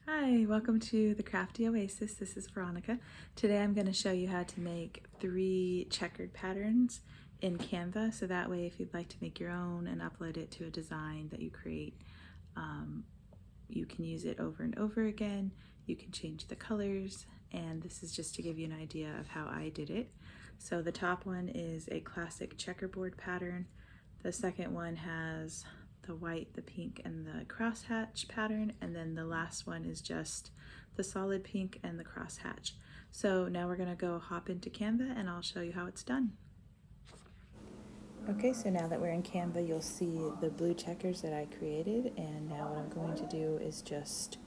Hi, welcome to the Crafty Oasis. This is Veronica. Today I'm going to show you how to make 3 checkered patterns in Canva, so that way if you'd like to make your own and upload it to a design that you create, you can use it over and over again. You can change the colors, and this is just to give you an idea of how I did it. So the top one is a classic checkerboard pattern. The second one has the white, the pink, and the crosshatch pattern, and then the last one is just the solid pink and the crosshatch. So now we're gonna go hop into Canva and I'll show you how it's done. Okay, so now that we're in Canva, you'll see the blue checkers that I created, and now what I'm going to do is just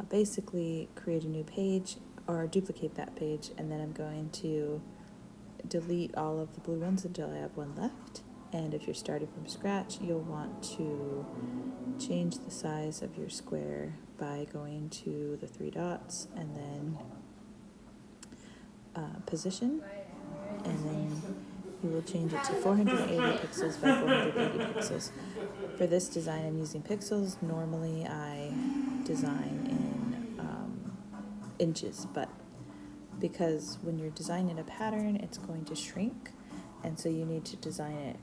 basically create a new page or duplicate that page, and then I'm going to delete all of the blue ones until I have one left. And if you're starting from scratch, you'll want to change the size of your square by going to the 3 dots and then position, and then you will change it to 480 pixels by 480 pixels. For this design I'm using pixels. Normally I design in inches, but because when you're designing a pattern it's going to shrink, and so you need to design it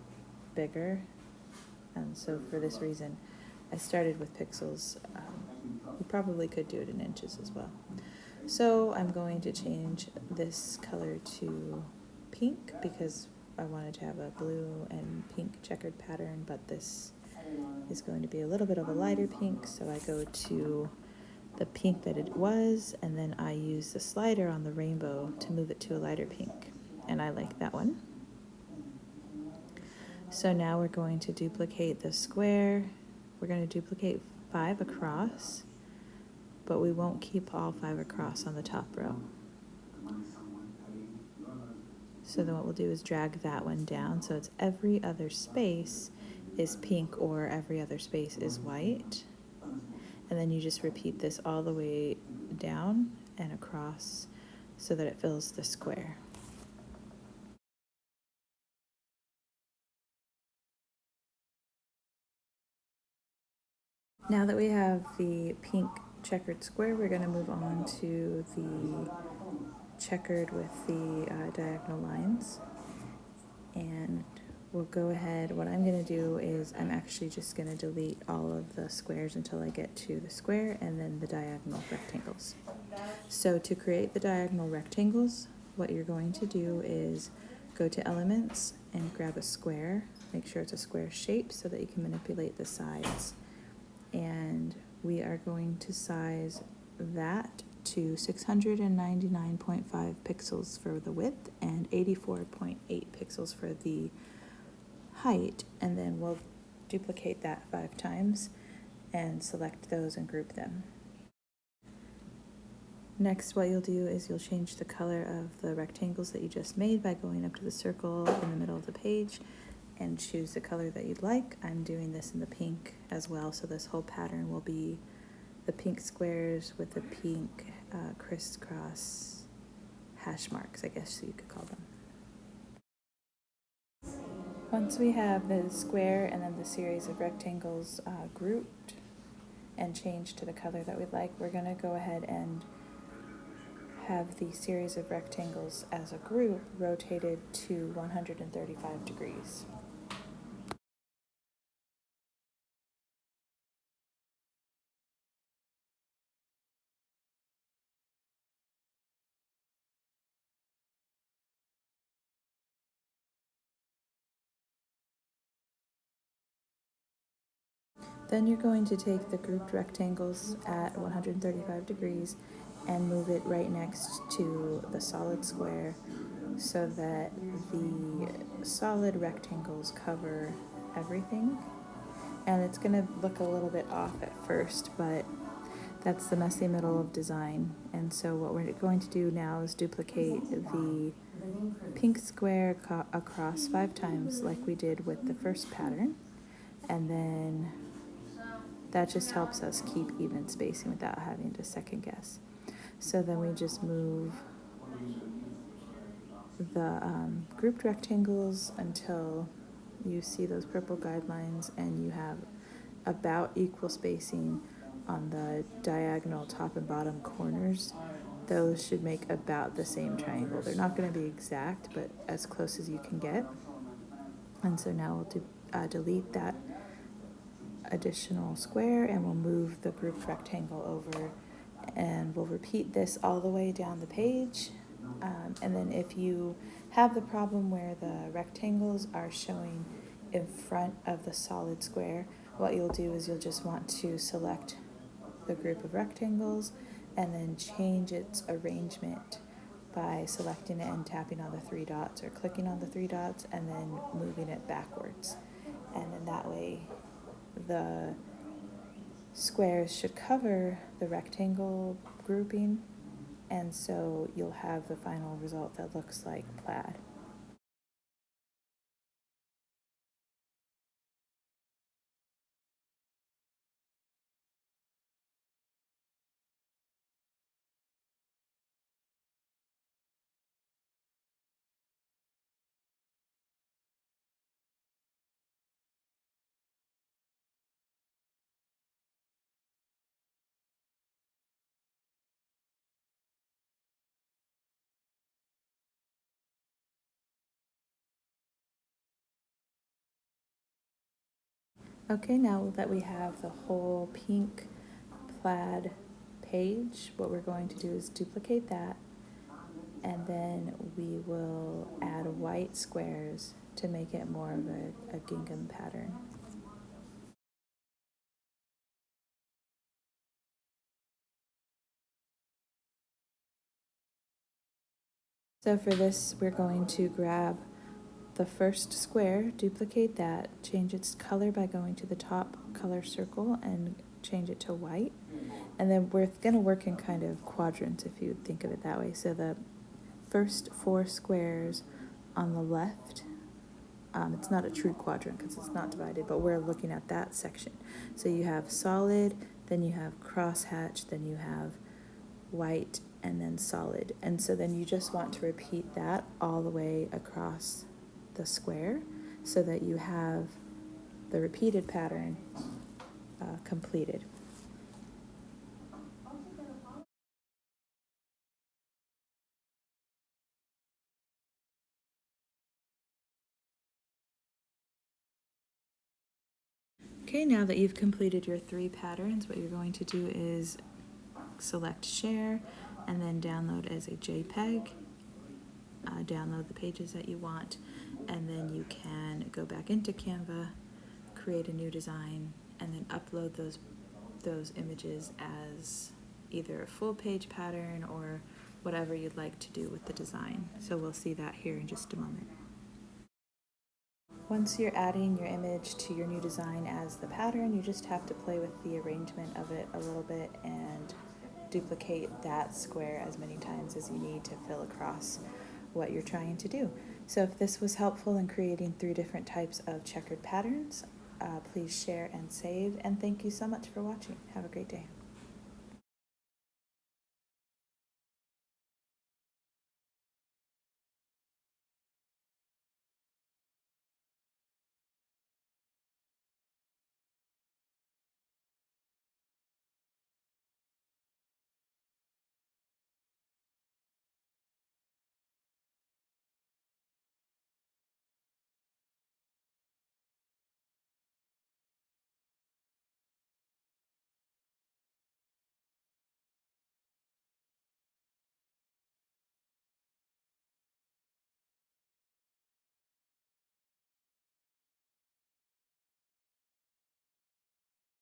bigger, and so for this reason I started with pixels. You probably could do it in inches as well. So I'm going to change this color to pink because I wanted to have a blue and pink checkered pattern, but this is going to be a little bit of a lighter pink, so I go to the pink that it was, and then I use the slider on the rainbow to move it to a lighter pink, and I like that one. So now we're going to duplicate the square. We're going to duplicate 5 across, but we won't keep all 5 across on the top row. So then what we'll do is drag that one down so it's every other space is pink or every other space is white. And then you just repeat this all the way down and across so that it fills the square. Now that we have the pink checkered square, we're going to move on to the checkered with the diagonal lines. And we'll go ahead, what I'm going to do is I'm actually just going to delete all of the squares until I get to the square and then the diagonal rectangles. So to create the diagonal rectangles, what you're going to do is go to Elements and grab a square. Make sure it's a square shape so that you can manipulate the sides. And we are going to size that to 699.5 pixels for the width and 84.8 pixels for the height, and then we'll duplicate that 5 times and select those and group them. Next, what you'll do is you'll change the color of the rectangles that you just made by going up to the circle in the middle of the page and choose the color that you'd like. I'm doing this in the pink as well, so this whole pattern will be the pink squares with the pink crisscross hash marks, I guess you could call them. Once we have the square and then the series of rectangles grouped and changed to the color that we'd like, we're going to go ahead and have the series of rectangles as a group rotated to 135 degrees. Then you're going to take the grouped rectangles at 135 degrees and move it right next to the solid square so that the solid rectangles cover everything. And it's going to look a little bit off at first, but that's the messy middle of design. And so what we're going to do now is duplicate the pink square across 5 times like we did with the first pattern, and then that just helps us keep even spacing without having to second guess. So then we just move the grouped rectangles until you see those purple guidelines and you have about equal spacing on the diagonal top and bottom corners, those should make about the same triangle. They're not going to be exact, but as close as you can get. And so now we'll delete that additional square, and we'll move the group rectangle over, and we'll repeat this all the way down the page. And then if you have the problem where the rectangles are showing in front of the solid square, what you'll do is you'll just want to select the group of rectangles and then change its arrangement by selecting it and tapping on the three dots, or clicking on the three dots and then moving it backwards. And then that way the squares should cover the rectangle grouping, and so you'll have the final result that looks like plaid. Okay, now that we have the whole pink plaid page, what we're going to do is duplicate that, and then we will add white squares to make it more of a gingham pattern. So for this, we're going to grab the first square, duplicate that, change its color by going to the top color circle and change it to white. And then we're going to work in kind of quadrants, if you think of it that way. So the first 4 squares on the left, it's not a true quadrant because it's not divided, but we're looking at that section. So you have solid, then you have crosshatch, then you have white, and then solid. And so then you just want to repeat that all the way across the square so that you have the repeated pattern completed. Okay, now that you've completed your 3 patterns, what you're going to do is select share and then download as a JPEG. Download the pages that you want, and then you can go back into Canva, create a new design, and then upload those images as either a full page pattern or whatever you'd like to do with the design. So we'll see that here in just a moment. Once you're adding your image to your new design as the pattern, you just have to play with the arrangement of it a little bit and duplicate that square as many times as you need to fill across what you're trying to do. So if this was helpful in creating 3 different types of checkered patterns, please share and save, and thank you so much for watching. Have a great day.